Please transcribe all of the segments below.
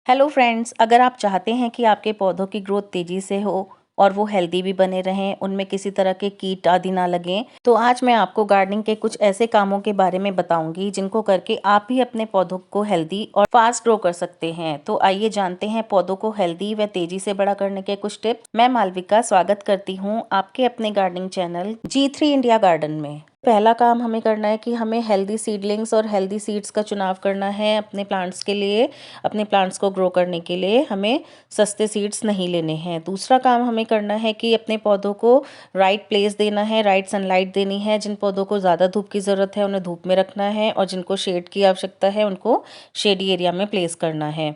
Hello friends, अगर आप चाहते हैं कि आपके पौधों की ग्रोथ तेज़ी से हो और वो हेल्दी भी बने रहें, उनमें किसी तरह के कीट आदि ना लगें, तो आज मैं आपको गार्डनिंग के कुछ ऐसे कामों के बारे में बताऊंगी जिनको करके आप भी अपने पौधों को हेल्दी और फास्ट ग्रो कर सकते हैं। तो आइए जानते हैं पौधों को हेल्दी व तेज़ी से बड़ा करने के कुछ टिप्स। मैं मालविका स्वागत करती हूँ आपके अपने gardening channel G3 India garden में। पहला काम हमें करना है कि हमें हेल्दी सीडलिंग्स और हेल्दी सीड्स का चुनाव करना है अपने प्लांट्स के लिए। अपने प्लांट्स को ग्रो करने के लिए हमें सस्ते सीड्स नहीं लेने हैं। दूसरा काम हमें करना है कि अपने पौधों को राइट प्लेस देना है, राइट सनलाइट देनी है। जिन पौधों को ज़्यादा धूप की ज़रूरत है उन्हें धूप में रखना है और जिनको शेड की आवश्यकता है उनको शेडी एरिया में प्लेस करना है।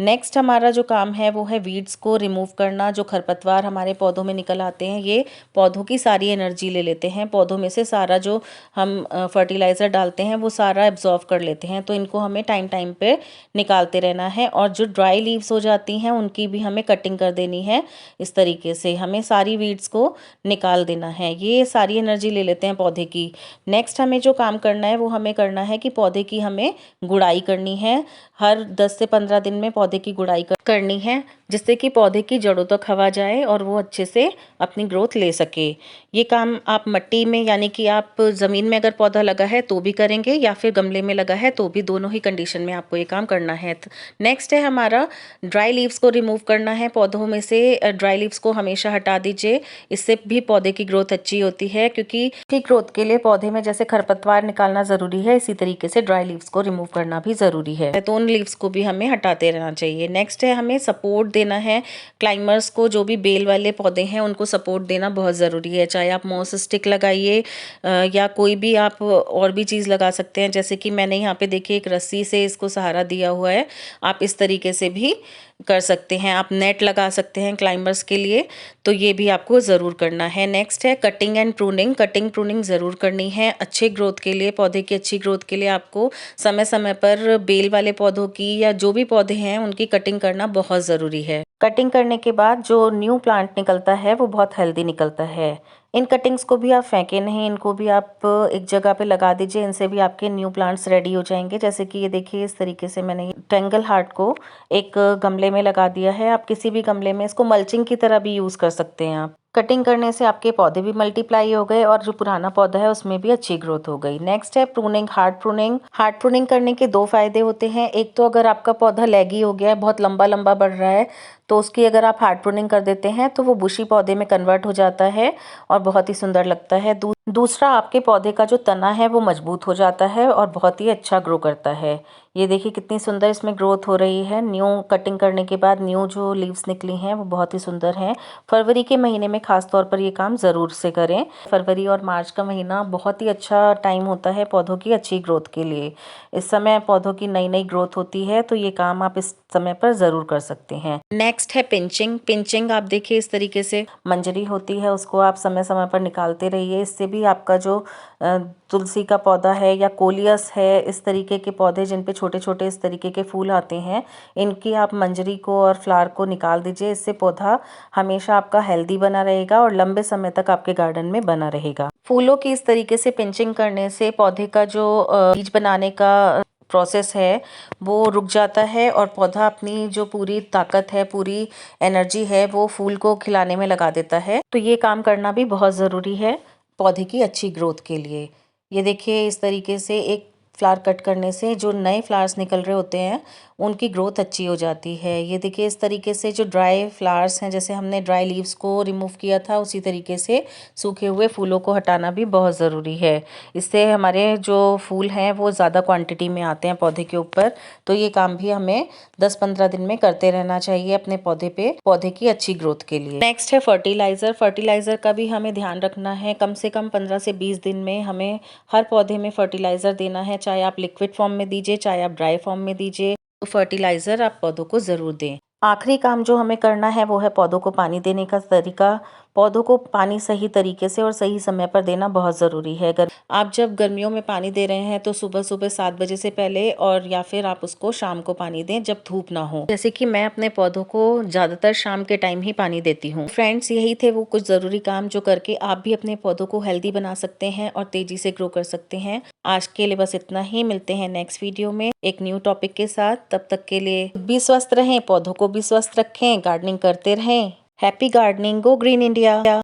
नेक्स्ट हमारा जो काम है वो है वीड्स को रिमूव करना। जो खरपतवार हमारे पौधों में निकल आते हैं ये पौधों की सारी एनर्जी ले लेते हैं। पौधों में से सारा जो हम फर्टिलाइज़र डालते हैं वो सारा एब्जॉर्व कर लेते हैं, तो इनको हमें टाइम टाइम पे निकालते रहना है। और जो ड्राई लीव्स हो जाती हैं उनकी भी हमें कटिंग कर देनी है। इस तरीके से हमें सारी वीड्स को निकाल देना है, ये सारी एनर्जी ले लेते हैं पौधे की। नेक्स्ट हमें जो काम करना है वो हमें करना है कि पौधे की हमें गुड़ाई करनी है। हर 10 से 15 दिन में पौधे की गुड़ाई करनी है, जिससे कि पौधे की जड़ों तक हवा जाए और वो अच्छे से अपनी ग्रोथ ले सके। ये काम आप मिट्टी में यानी कि आप ज़मीन में अगर पौधा लगा है तो भी करेंगे या फिर गमले में लगा है तो भी, दोनों ही कंडीशन में आपको ये काम करना है। नेक्स्ट है हमारा ड्राई लीव्स को रिमूव करना है। पौधों में से ड्राई लीव्स को हमेशा हटा दीजिए, इससे भी पौधे की ग्रोथ अच्छी होती है। क्योंकि ग्रोथ के लिए पौधे में जैसे खरपतवार निकालना ज़रूरी है, इसी तरीके से ड्राई लीव्स को रिमूव करना भी ज़रूरी है, तो उन लीव्स को भी हमें हटाते रहना चाहिए। नेक्स्ट है हमें सपोर्ट देना है क्लाइंबर्स को। जो भी बेल वाले पौधे हैं उनको सपोर्ट देना बहुत ज़रूरी है, चाहे आप मॉस स्टिक लगाइए या कोई भी आप और भी चीज़ लगा सकते हैं। जैसे कि मैंने यहाँ पे देखिए एक रस्सी से इसको सहारा दिया हुआ है, आप इस तरीके से भी कर सकते हैं। आप नेट लगा सकते हैं क्लाइंबर्स के लिए, तो ये भी आपको ज़रूर करना है। नेक्स्ट है cutting and pruning. Cutting pruning ज़रूर करनी है अच्छे ग्रोथ के लिए। पौधे की अच्छी ग्रोथ के लिए आपको समय समय पर बेल वाले पौधों की या जो भी पौधे हैं उनकी कटिंग करना बहुत ज़रूरी है। कटिंग करने के बाद जो न्यू प्लांट निकलता है वो बहुत हेल्दी निकलता है। इन कटिंग्स को भी आप फेंकें नहीं, इनको भी आप एक जगह पे लगा दीजिए। इनसे भी आपके न्यू प्लांट्स रेडी हो जाएंगे। जैसे कि ये देखिए इस तरीके से मैंने टेंगल हार्ट को एक गमले में लगा दिया है। आप किसी भी गमले में इसको मल्चिंग की तरह भी यूज़ कर सकते हैं। आप कटिंग करने से आपके पौधे भी मल्टीप्लाई हो गए और जो पुराना पौधा है उसमें भी अच्छी ग्रोथ हो गई। नेक्स्ट है pruning, hard pruning. Hard pruning करने के दो फायदे होते हैं। एक तो अगर आपका पौधा लैगी हो गया है, बहुत लंबा लंबा बढ़ रहा है, तो उसकी अगर आप हार्ड प्रूनिंग कर देते हैं तो वो बुशी पौधे में कन्वर्ट हो जाता है और बहुत ही सुंदर लगता है। दूसरा, आपके पौधे का जो तना है वो मजबूत हो जाता है और बहुत ही अच्छा ग्रो करता है। ये देखिए कितनी सुंदर इसमें ग्रोथ हो रही है। न्यू कटिंग करने के बाद न्यू जो लीव्स निकली हैं वो बहुत ही सुंदर हैं। फरवरी के महीने में खास तौर पर ये काम ज़रूर से करें। फरवरी और मार्च का महीना बहुत ही अच्छा टाइम होता है पौधों की अच्छी ग्रोथ के लिए। इस समय पौधों की नई नई ग्रोथ होती है, तो ये काम आप इस समय पर ज़रूर कर सकते हैं। नेक्स्ट है पिंचिंग। पिंचिंग आप देखिए इस तरीके से मंजरी होती है, उसको आप समय समय पर निकालते रहिए। इससे भी आपका जो तुलसी का पौधा है या कोलियस है, इस तरीके के पौधे जिन पे छोटे छोटे इस तरीके के फूल आते हैं, इनकी आप मंजरी को और फ्लावर को निकाल दीजिए। इससे पौधा हमेशा आपका हेल्दी बना रहेगा और लंबे समय तक आपके गार्डन में बना रहेगा। फूलों की इस तरीके से पिंचिंग करने से पौधे का जो बीज बनाने का प्रोसेस है वो रुक जाता है और पौधा अपनी जो पूरी ताकत है, पूरी एनर्जी है, वो फूल को खिलाने में लगा देता है। तो ये काम करना भी बहुत ज़रूरी है पौधे की अच्छी ग्रोथ के लिए। ये देखिए इस तरीके से एक फ्लावर कट करने से जो नए फ्लावर्स निकल रहे होते हैं उनकी ग्रोथ अच्छी हो जाती है। ये देखिए इस तरीके से जो ड्राई फ्लावर्स हैं, जैसे हमने ड्राई लीव्स को रिमूव किया था, उसी तरीके से सूखे हुए फूलों को हटाना भी बहुत ज़रूरी है। इससे हमारे जो फूल हैं वो ज़्यादा क्वांटिटी में आते हैं पौधे के ऊपर। तो ये काम भी हमें 10-15 दिन में करते रहना चाहिए अपने पौधे पे, पौधे की अच्छी ग्रोथ के लिए। नेक्स्ट है फर्टिलाइज़र। फर्टिलाइज़र का भी हमें ध्यान रखना है। कम से कम 15 से 20 दिन में हमें हर पौधे में फर्टिलाइज़र देना है, चाहे आप लिक्विड फॉर्म में दीजिए चाहे आप ड्राई फॉर्म में दीजिए। तो फर्टिलाइज़र आप पौधों को ज़रूर दें। आखिरी काम जो हमें करना है वो है पौधों को पानी देने का तरीका। पौधों को पानी सही तरीके से और सही समय पर देना बहुत ज़रूरी है। अगर आप जब गर्मियों में पानी दे रहे हैं तो सुबह सुबह 7 बजे से पहले, और या फिर आप उसको शाम को पानी दें जब धूप ना हो। जैसे कि मैं अपने पौधों को ज़्यादातर शाम के टाइम ही पानी देती हूँ। फ्रेंड्स, यही थे वो कुछ ज़रूरी काम जो करके आप भी अपने पौधों को हेल्दी बना सकते हैं और तेज़ी से ग्रो कर सकते हैं। आज के लिए बस इतना ही। मिलते हैं नेक्स्ट वीडियो में एक न्यू टॉपिक के साथ। तब तक के लिए भी स्वस्थ रहें, पौधों को भी स्वस्थ रखें, गार्डनिंग करते रहें। Happy gardening, go green India.